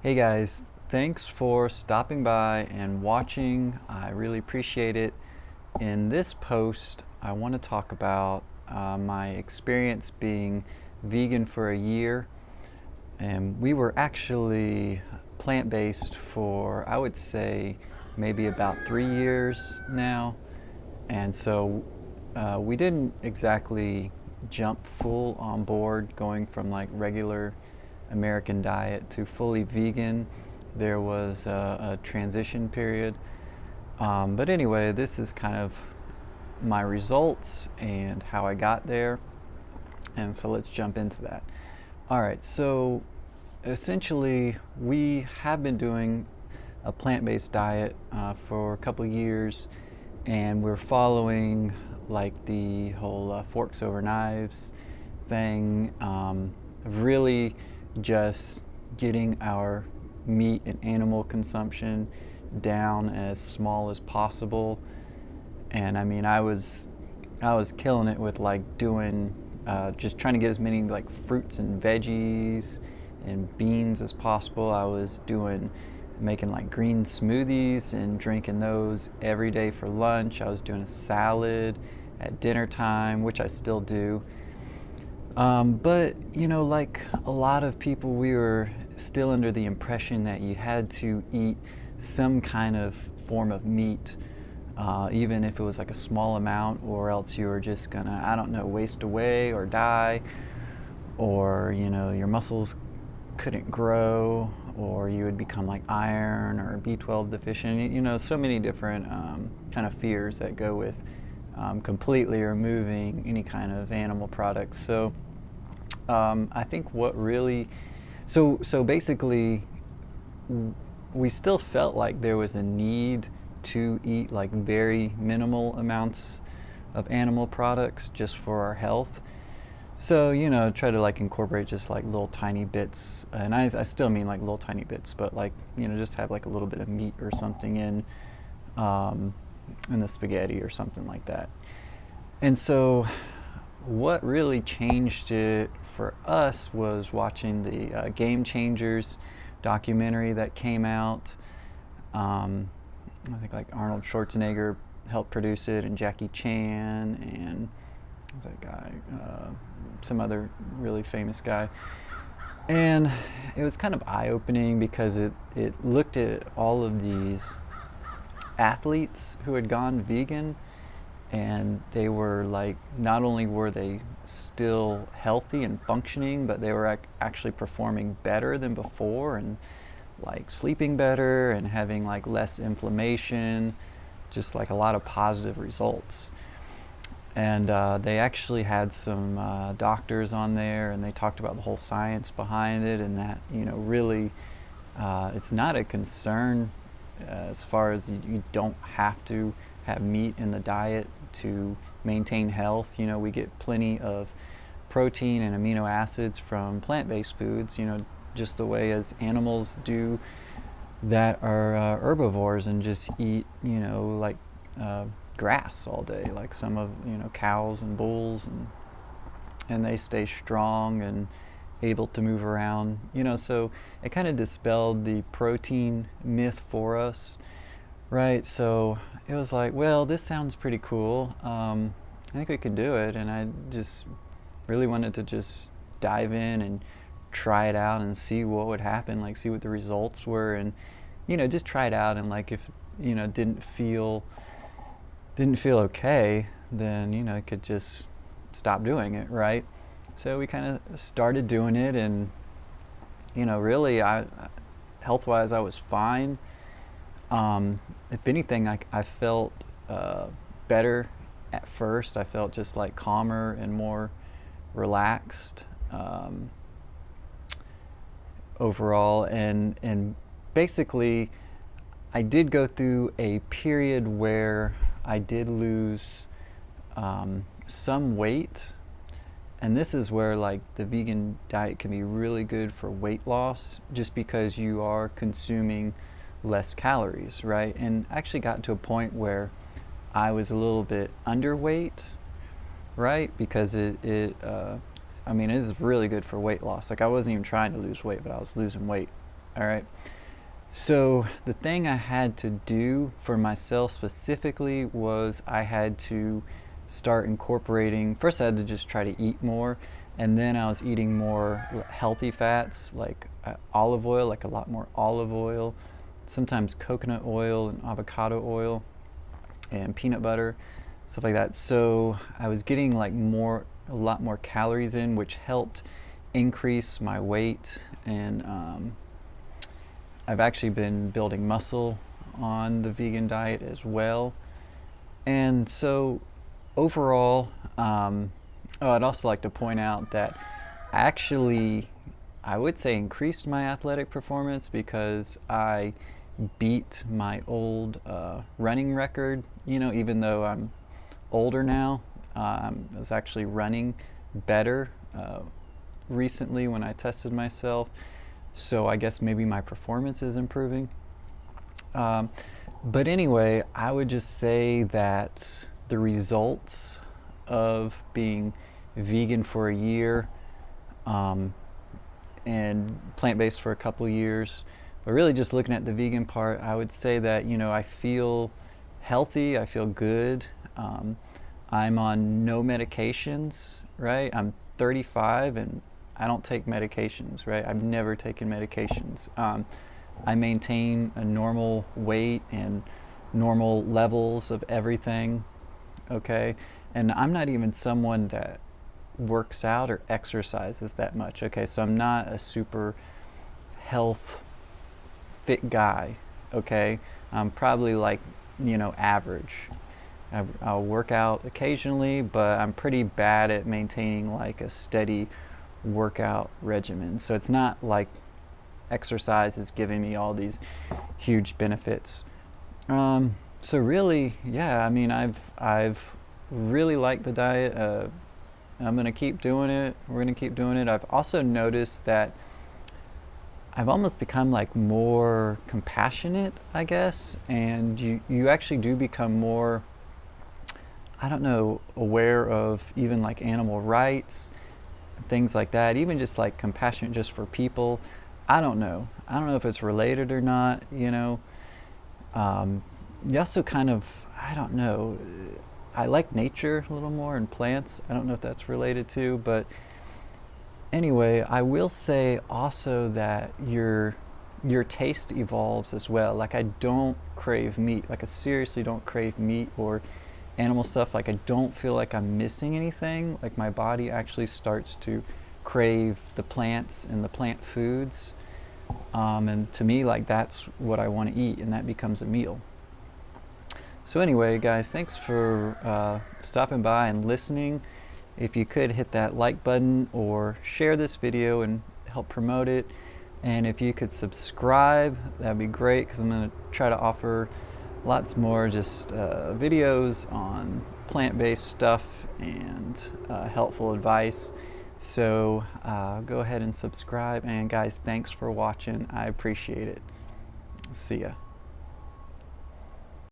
Hey guys, thanks for stopping by and watching. I really appreciate it. In this post, I want to talk about my experience being vegan for a year. And we were actually plant based for, I would say, maybe about 3 years now. And so we didn't exactly jump full on board going from like regular American diet to fully vegan. There was a transition period. But anyway, this is kind of my results and how I got there. And so let's jump into that. All right, so essentially, we have been doing a plant based diet for a couple years, and we're following like the whole forks over knives thing, really just getting our meat and animal consumption down as small as possible. And I mean, I was killing it with like doing just trying to get as many like fruits and veggies and beans as possible. I was doing making like green smoothies and drinking those every day for lunch. I was doing a salad at dinner time, which I still do. But like a lot of people, we were still under the impression that you had to eat some kind of form of meat, even if it was like a small amount, or else you were just gonna, I don't know, waste away or die, or your muscles couldn't grow, or you would become like iron or B12 deficient. So many different kind of fears that go with completely removing any kind of animal products. So I think what really, so basically, we still felt like there was a need to eat like very minimal amounts of animal products just for our health. So, try to like incorporate just like little tiny bits. And I still mean like little tiny bits, but like, just have like a little bit of meat or something um, in the spaghetti or something like that. And so, what really changed it for us was watching the Game Changers documentary that came out. Um, I think like Arnold Schwarzenegger helped produce it, and Jackie Chan, and who's that guy? Some other really famous guy. And it was kind of eye opening because it looked at all of these athletes who had gone vegan, and they were like, not only were they still healthy and functioning, but they were actually performing better than before, and like sleeping better and having like less inflammation, just like a lot of positive results. And they actually had some doctors on there, and they talked about the whole science behind it, and that really it's not a concern as far as you don't have to have meat in the diet to maintain health. We get plenty of protein and amino acids from plant-based foods, just the way as animals do that are herbivores and just eat, like grass all day, like some of cows and bulls, and they stay strong and able to move around. So it kind of dispelled the protein myth for us, right? So it was like, well, this sounds pretty cool. I think we could do it, and I just really wanted to just dive in and try it out and see what would happen, like see what the results were, and just try it out. And like if didn't feel okay, then I could just stop doing it, right? So we kind of started doing it, and really, I health-wise, I was fine. If anything, I felt better at first. I felt just like calmer and more relaxed overall, and basically, I did go through a period where I did lose some weight, and this is where like the vegan diet can be really good for weight loss, just because you are consuming less calories, right? And I actually got to a point where I was a little bit underweight, right? Because I mean, it is really good for weight loss. Like I wasn't even trying to lose weight, but I was losing weight. All right. So the thing I had to do for myself specifically was I had to start incorporating. First, I had to just try to eat more, and then I was eating more healthy fats like olive oil, like a lot more olive oil, sometimes coconut oil and avocado oil, and peanut butter, stuff like that. So I was getting like a lot more calories in, which helped increase my weight. And I've actually been building muscle on the vegan diet as well. And so overall, I'd also like to point out that actually, I would say increased my athletic performance because I beat my old running record. You know, even though I'm older now, I was actually running better recently when I tested myself. So I guess maybe my performance is improving. Um, but anyway, I would just say that the results of being vegan for a year, um, and plant-based for a couple of years, but really just looking at the vegan part, I would say that, you know, I feel healthy, I feel good. Um, I'm on no medications, right? I'm 35 and I don't take medications, right? I've never taken medications. I maintain a normal weight and normal levels of everything, okay? And I'm not even someone that works out or exercises that much, okay? So I'm not a super health fit guy, okay? I'm probably like, you know, average. I'll work out occasionally, but I'm pretty bad at maintaining like a steady workout regimen. So it's not like exercise is giving me all these huge benefits. So really, yeah, I mean, I've really liked the diet. I'm gonna keep doing it. We're gonna keep doing it. I've also noticed that I've almost become like more compassionate, I guess, and you actually do become more, I don't know, aware of even like animal rights, things like that. Even just like compassionate just for people. I don't know. I don't know if it's related or not. You know, you also kind of, I don't know. I like nature a little more and plants. I don't know if that's related to, but anyway, I will say also that your taste evolves as well. Like I don't crave meat. Like I seriously don't crave meat or animal stuff. Like I don't feel like I'm missing anything. Like my body actually starts to crave the plants and the plant foods. And to me, like that's what I want to eat, and that becomes a meal. So anyway, guys, thanks for stopping by and listening. If you could hit that like button or share this video and help promote it. And if you could subscribe, that'd be great, because I'm going to try to offer lots more just videos on plant-based stuff and helpful advice. So go ahead and subscribe. And guys, thanks for watching. I appreciate it. See ya.